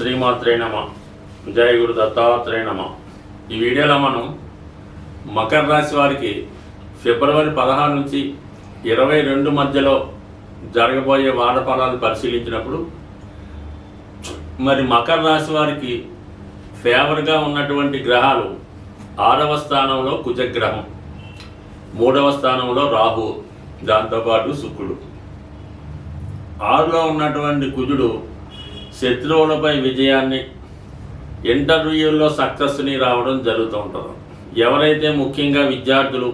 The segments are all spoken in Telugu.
శ్రీమాత్రే నమ. జయ గురు దత్తాత్రేయ నమ. ఈ వీడియోలో మనం మకర రాశి వారికి ఫిబ్రవరి 16 నుంచి 22 మధ్యలో జరగబోయే వార ఫలాలు పరిశీలించినప్పుడు మరి మకర రాశి వారికి ఫేవర్గా ఉన్నటువంటి గ్రహాలు 6వ స్థానంలో కుజగ్రహం, 3వ స్థానంలో రాహు, దాంతోపాటు శుక్రుడు. 6లో ఉన్నటువంటి కుజుడు శత్రువులపై విజయాన్ని, ఇంటర్వ్యూల్లో సక్సెస్ని రావడం జరుగుతూ ఉంటుంది. ఎవరైతే ముఖ్యంగా విద్యార్థులు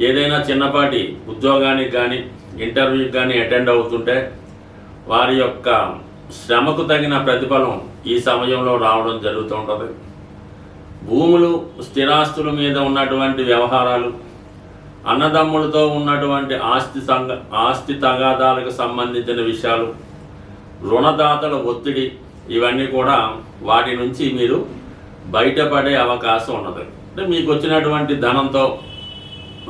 ఏదైనా చిన్నపాటి ఉద్యోగానికి కానీ ఇంటర్వ్యూకి కానీ అటెండ్ అవుతుంటే వారి యొక్క శ్రమకు తగిన ప్రతిఫలం ఈ సమయంలో రావడం జరుగుతూ ఉంటుంది. భూములు, స్థిరాస్తుల మీద ఉన్నటువంటి వ్యవహారాలు, అన్నదమ్ములతో ఉన్నటువంటి ఆస్తి తగాదాలకు సంబంధించిన విషయాలు, రుణదాతల ఒత్తిడి, ఇవన్నీ కూడా వాటి నుంచి మీరు బయటపడే అవకాశం ఉన్నది. అంటే మీకు వచ్చినటువంటి ధనంతో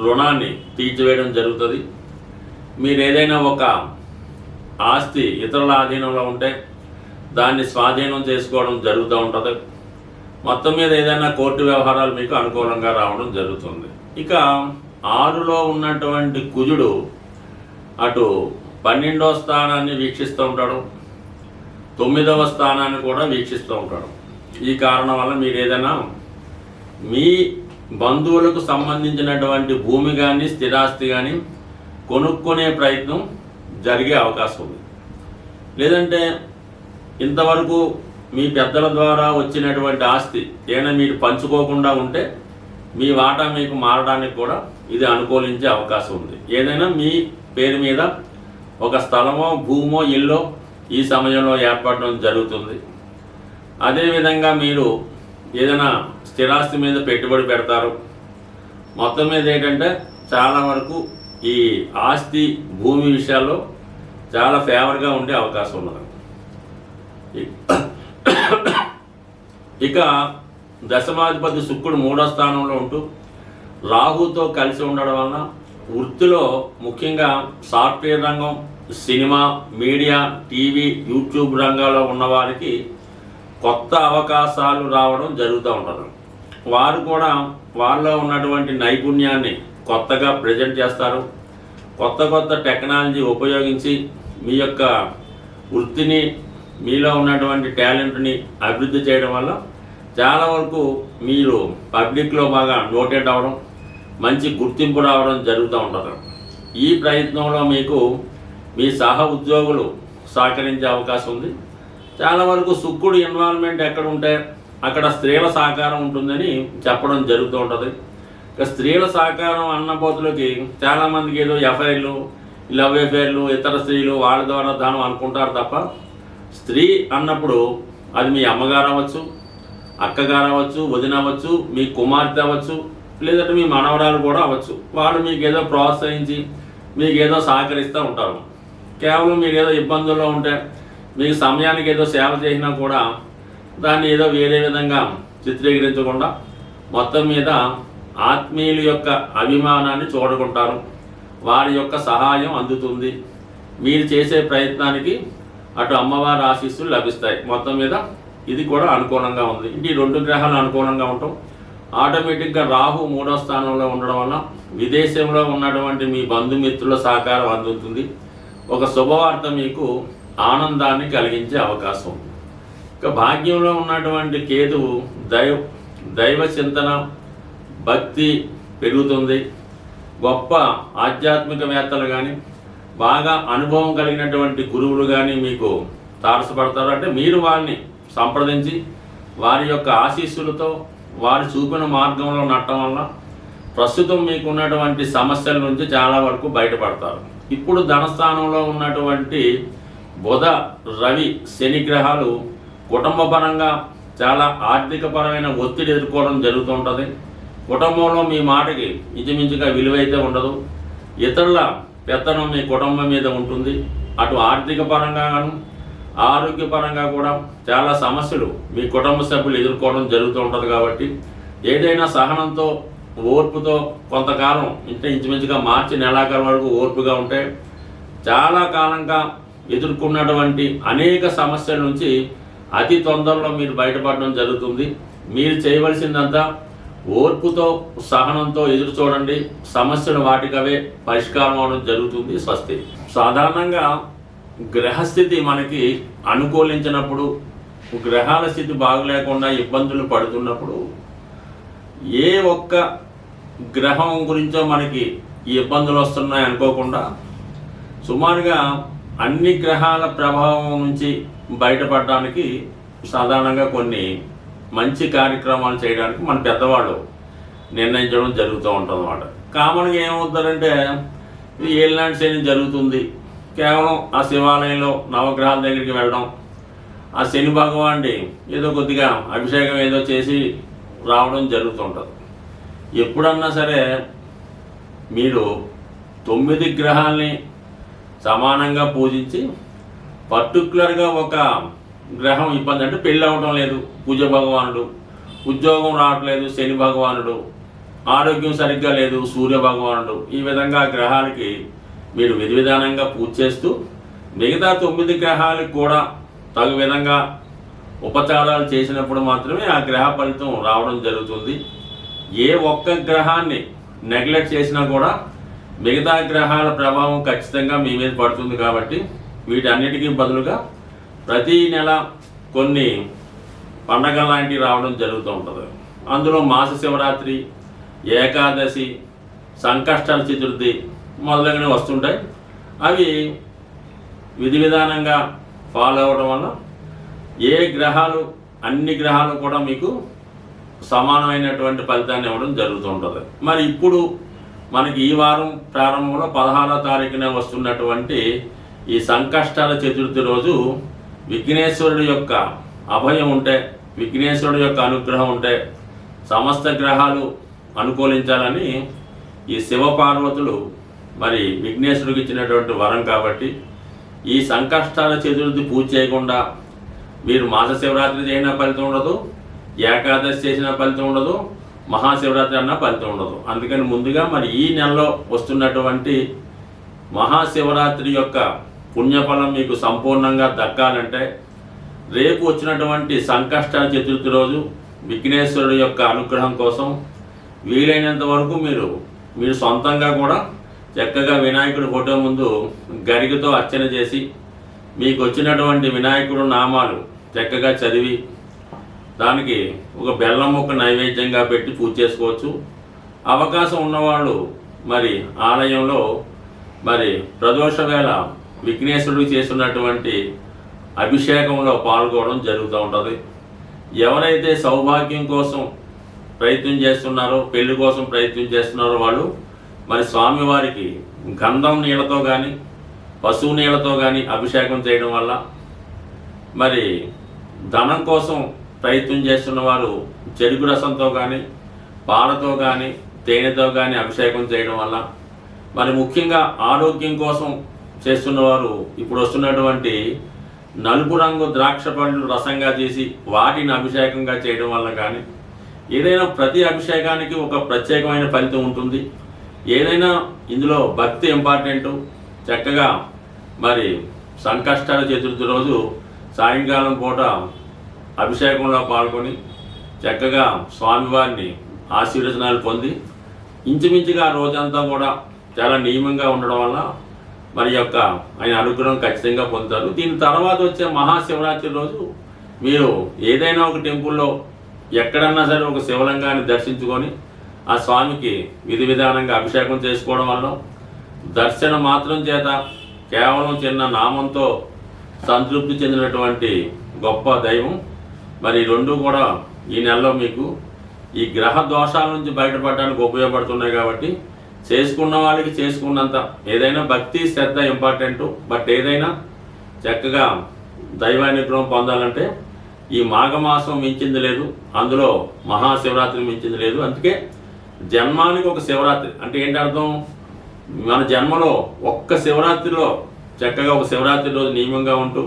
రుణాన్ని తీర్చివేయడం జరుగుతుంది. మీరు ఏదైనా ఒక ఆస్తి ఇతరుల ఆధీనంలో ఉంటే దాన్ని స్వాధీనం చేసుకోవడం జరుగుతూ ఉంటుంది. మొత్తం మీద ఏదైనా కోర్టు వ్యవహారాలు మీకు అనుకూలంగా రావడం జరుగుతుంది. ఇక 6లో ఉన్నటువంటి కుజుడు అటు 12వ స్థానాన్ని వీక్షిస్తూ ఉంటాడు, 9వ స్థానాన్ని కూడా వీక్షిస్తూ ఉంటాడు. ఈ కారణం వల్ల మీరు ఏదైనా మీ బంధువులకు సంబంధించినటువంటి భూమి కానీ స్థిరాస్తి కానీ కొనుక్కునే ప్రయత్నం జరిగే అవకాశం ఉంది. లేదంటే ఇంతవరకు మీ పెద్దల ద్వారా వచ్చినటువంటి ఆస్తి ఏమైనా మీరు పంచుకోకుండా ఉంటే మీ వాటా మీకు మారడానికి కూడా ఇది అనుకూలించే అవకాశం ఉంది. ఏదైనా మీ పేరు మీద ఒక స్థలమో భూమో ఇల్లో ఈ సమయంలో ఏర్పడడం జరుగుతుంది. అదేవిధంగా మీరు ఏదైనా స్థిరాస్తి మీద పెట్టుబడి పెడతారు. మొత్తం మీద ఏంటంటే చాలా వరకు ఈ ఆస్తి భూమి విషయాల్లో చాలా ఫేవర్గా ఉండే అవకాశం ఉన్నది. ఇక దశమాధిపతి శుక్రుడు 3వ స్థానంలో ఉంటూ రాహుతో కలిసి ఉండడం వలన వృత్తిలో ముఖ్యంగా సాఫ్ట్వేర్ రంగం, సినిమా, మీడియా, టీవీ, యూట్యూబ్ రంగాల్లో ఉన్నవారికి కొత్త అవకాశాలు రావడం జరుగుతూ ఉంటుంది. వారు కూడా వారిలో ఉన్నటువంటి నైపుణ్యాన్ని కొత్తగా ప్రజెంట్ చేస్తారు. కొత్త టెక్నాలజీ ఉపయోగించి మీ యొక్క వృత్తిని, మీలో ఉన్నటువంటి టాలెంట్ని అభివృద్ధి చేయడం వల్ల చాలా వరకు మీరు పబ్లిక్లో బాగా నోటెడ్ అవ్వడం, మంచి గుర్తింపు రావడం జరుగుతూ ఉంటుంది. ఈ ప్రయత్నంలో మీకు మీ సహ ఉద్యోగులు సహకరించే అవకాశం ఉంది. చాలా వరకు శుక్రుడు ఇన్వాల్వ్మెంట్ ఎక్కడ ఉంటే అక్కడ స్త్రీల సహకారం ఉంటుందని చెప్పడం జరుగుతూ ఉంటుంది. ఇక స్త్రీల సహకారం అన్నపోతులకి చాలామందికి ఏదో ఎఫ్ఐఆర్లు, లవ్ ఎఫ్ఐఆర్లు, ఇతర స్త్రీలు వాళ్ళ ద్వారా ధనం అనుకుంటారు తప్ప స్త్రీ అన్నప్పుడు అది మీ అమ్మగారు అవ్వచ్చు, అక్కగారు అవ్వచ్చు, వదిన అవ్వచ్చు, మీ కుమార్తె అవ్వచ్చు, లేదంటే మీ మనవరాలు కూడా అవ్వచ్చు. వాళ్ళు మీకు ఏదో ప్రోత్సహించి మీకు ఏదో సహకరిస్తూ ఉంటారు. కేవలం మీరు ఏదో ఇబ్బందుల్లో ఉంటే మీకు సమయానికి ఏదో సేవ చేసినా కూడా దాన్ని ఏదో వేరే విధంగా చిత్రీకరించకుండా మొత్తం మీద ఆత్మీయుల యొక్క అభిమానాన్ని చూడకుంటారు. వారి యొక్క సహాయం అందుతుంది. మీరు చేసే ప్రయత్నానికి అటు అమ్మవారి ఆశీస్సులు లభిస్తాయి. మొత్తం మీద ఇది కూడా అనుకూలంగా ఉంది. ఈ 2 గ్రహాలు అనుకూలంగా ఉండటం, ఆటోమేటిక్గా రాహు 3వ స్థానంలో ఉండడం వల్ల విదేశంలో ఉన్నటువంటి మీ బంధుమిత్రుల సహకారం అందుతుంది. ఒక శుభవార్త మీకు ఆనందాన్ని కలిగించే అవకాశం ఉంది. ఇక భాగ్యంలో ఉన్నటువంటి కేతువు దైవ చింతన, భక్తి పెరుగుతుంది. గొప్ప ఆధ్యాత్మికవేత్తలు కానీ బాగా అనుభవం కలిగినటువంటి గురువులు కానీ మీకు తారసపడతారు. అంటే మీరు వారిని సంప్రదించి వారి యొక్క ఆశీస్సులతో వారు చూపిన మార్గంలో నడటం వల్ల ప్రస్తుతం మీకు ఉన్నటువంటి సమస్యల నుంచి చాలా వరకు బయటపడతారు. ఇప్పుడు ధనస్థానంలో ఉన్నటువంటి బుధ, రవి, శని గ్రహాలు కుటుంబపరంగా చాలా ఆర్థికపరమైన ఒత్తిడి ఎదుర్కోవడం జరుగుతూ ఉంటుంది. కుటుంబంలో మీ మాటకి ఇంచుమించుగా విలువైతే ఉండదు. ఇతరుల పెత్తనం మీ కుటుంబం మీద ఉంటుంది. అటు ఆర్థిక పరంగాను ఆరోగ్యపరంగా కూడా చాలా సమస్యలు మీ కుటుంబ సభ్యులు ఎదుర్కోవడం జరుగుతూ ఉంటుంది. కాబట్టి ఏదైనా సహనంతో, ఓర్పుతో కొంతకాలం ఇంచుమించుగా మార్చి నెలాఖరు వరకు ఓర్పుగా ఉంటే చాలా కాలంగా ఎదుర్కొన్నటువంటి అనేక సమస్యల నుంచి అతి తొందరలో మీరు బయటపడడం జరుగుతుంది. మీరు చేయవలసిందంతా ఓర్పుతో సహనంతో ఎదురు చూడండి. సమస్యలు వాటికవే పరిష్కారం అవడం జరుగుతుంది. స్వస్తి. సాధారణంగా గ్రహస్థితి మనకి అనుకూలించినప్పుడు, గ్రహాల స్థితి బాగలేకుండా ఇబ్బందులు పడుతున్నప్పుడు ఏ ఒక్క గ్రహం గురించో మనకి ఈ ఇబ్బందులు వస్తున్నాయి అనుకోకుండా సుమారుగా అన్ని గ్రహాల ప్రభావం నుంచి బయటపడడానికి సాధారణంగా కొన్ని మంచి కార్యక్రమాలు చేయడానికి మన పెద్దవాళ్ళు నిర్ణయించడం జరుగుతూ ఉంటుంది అన్నమాట. కామన్గా ఏమవుతారంటే ఇది ఏలినాటి శని జరుగుతుంది, కేవలం ఆ శివాలయంలో నవగ్రహాల దగ్గరికి వెళ్ళడం, ఆ శని భగవాన్ని ఏదో కొద్దిగా అభిషేకం ఏదో చేసి రావడం జరుగుతుంటుంది. ఎప్పుడన్నా సరే మీరు 9 గ్రహాలని సమానంగా పూజించి పర్టికులర్గా ఒక గ్రహం ఇబ్బంది అంటే పెళ్ళి అవ్వడం లేదు పూజ భగవానుడు, ఉద్యోగం రావట్లేదు శని భగవానుడు, ఆరోగ్యం సరిగ్గా లేదు సూర్య భగవానుడు, ఈ విధంగా గ్రహాలకి మీరు విధి విధానంగా పూజ చేస్తూ మిగతా 9 గ్రహాలకు కూడా తగు విధంగా ఉపచారాలు చేసినప్పుడు మాత్రమే ఆ గ్రహ ఫలితం రావడం జరుగుతుంది. ఏ ఒక్క గ్రహాన్ని నెగ్లెక్ట్ చేసినా కూడా మిగతా గ్రహాల ప్రభావం ఖచ్చితంగా మీ మీద పడుతుంది. కాబట్టి వీటన్నిటికీ బదులుగా ప్రతి నెల కొన్ని పండగ లాంటివి రావడం జరుగుతూ ఉంటుంది. అందులో మాస శివరాత్రి, ఏకాదశి, సంకష్టాల చతుర్థి మొదలగునవి వస్తుంటాయి. అవి విధి విధానంగా ఫాలో అవ్వడం వల్ల ఏ గ్రహాలు అన్ని గ్రహాలు కూడా మీకు సమానమైనటువంటి ఫలితాన్ని ఇవ్వడం జరుగుతూ ఉంటుంది. మరి ఇప్పుడు మనకి ఈ వారం ప్రారంభంలో 16వ తారీఖున వస్తున్నటువంటి ఈ సంకష్టాల చతుర్థి రోజు విఘ్నేశ్వరుడి యొక్క అభయం ఉంటే, విఘ్నేశ్వరుడి యొక్క అనుగ్రహం ఉంటే సమస్త గ్రహాలు అనుకూలించాలని ఈ శివపార్వతులు మరి విఘ్నేశ్వరుడికి ఇచ్చినటువంటి వరం. కాబట్టి ఈ సంకష్టాల చతుర్థి పూజ చేయకుండా మీరు మాస శివరాత్రి చేసిన ఫలితం ఉండదు, ఏకాదశి చేసిన ఫలితం ఉండదు, మహాశివరాత్రి అన్న ఫలితం ఉండదు. అందుకని ముందుగా మరి ఈ నెలలో వస్తున్నటువంటి మహాశివరాత్రి యొక్క పుణ్యఫలం మీకు సంపూర్ణంగా దక్కాలంటే రేపు వచ్చినటువంటి సంకష్టాల చతుర్థి రోజు విఘ్నేశ్వరుడు యొక్క అనుగ్రహం కోసం వీలైనంత వరకు మీరు సొంతంగా కూడా చక్కగా వినాయకుడి ఫోటో ముందు గరికతో అర్చన చేసి మీకు వచ్చినటువంటి వినాయకుడు నామాలు చక్కగా చదివి దానికి ఒక బెల్లం ముక్క నైవేద్యంగా పెట్టి పూజ చేసుకోవచ్చు. అవకాశం ఉన్నవాళ్ళు మరి ఆలయంలో మరి ప్రదోష వేళ విఘ్నేశ్వరుడికి చేస్తున్నటువంటి అభిషేకంలో పాల్గొనడం జరుగుతూ ఉంటుంది. ఎవరైతే సౌభాగ్యం కోసం ప్రయత్నం చేస్తున్నారో, పెళ్లి కోసం ప్రయత్నం చేస్తున్నారో వాళ్ళు మరి స్వామివారికి గంధం నీళ్ళతో కానీ పశువు నీళ్ళతో కానీ అభిషేకం చేయడం వల్ల, మరి ధనం కోసం ప్రయత్నం చేస్తున్న వారు చెరుకు రసంతో కానీ పాలతో కానీ తేనెతో కానీ అభిషేకం చేయడం వల్ల, మరి ముఖ్యంగా ఆరోగ్యం కోసం చేస్తున్నవారు ఇప్పుడు వస్తున్నటువంటి నలుపు రంగు ద్రాక్ష పండ్లు రసంగా చేసి వాటిని అభిషేకంగా చేయడం వల్ల కానీ, ఏదైనా ప్రతి అభిషేకానికి ఒక ప్రత్యేకమైన ఫలితం ఉంటుంది. ఏదైనా ఇందులో భక్తి ఇంపార్టెంటు. చక్కగా మరి సంకష్టాల చతుర్థి రోజు సాయంకాలం పూట అభిషేకంలో పాల్గొని చక్కగా స్వామివారిని ఆశీర్వచనాలు పొంది ఇంచుమించుగా రోజంతా కూడా చాలా నియమంగా ఉండడం వల్ల మరి యొక్క ఆయన అనుగ్రహం ఖచ్చితంగా పొందుతారు. దీని తర్వాత వచ్చే మహాశివరాత్రి రోజు మీరు ఏదైనా ఒక టెంపుల్లో ఎక్కడన్నా సరే ఒక శివలింగాన్ని దర్శించుకొని ఆ స్వామికి విధి విధానంగా అభిషేకం చేసుకోవడం వల్ల దర్శనం మాత్రం చేత కేవలం చిన్న నామంతో సంతృప్తి చెందినటువంటి గొప్ప దైవం. మరి రెండు కూడా ఈ నెలలో మీకు ఈ గ్రహ దోషాల నుంచి బయటపడడానికి ఉపయోగపడుతున్నాయి. కాబట్టి చేసుకున్న వాళ్ళకి చేసుకున్నంత ఏదైనా భక్తి శ్రద్ధ ఇంపార్టెంటు. బట్ ఏదైనా చక్కగా దైవానుగ్రహం పొందాలంటే ఈ మాఘమాసం మించింది లేదు, అందులో మహాశివరాత్రి మించింది లేదు. అందుకే జన్మానికి ఒక శివరాత్రి అంటే ఏంటి అర్థం? మన జన్మలో ఒక్క శివరాత్రిలో చక్కగా ఒక శివరాత్రి రోజు నియమంగా ఉంటూ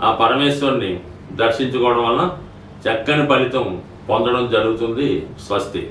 ఆ పరమేశ్వరుని దర్శించుకోవడం వలన చక్కని ఫలితం పొందడం జరుగుతుంది. స్వస్తి.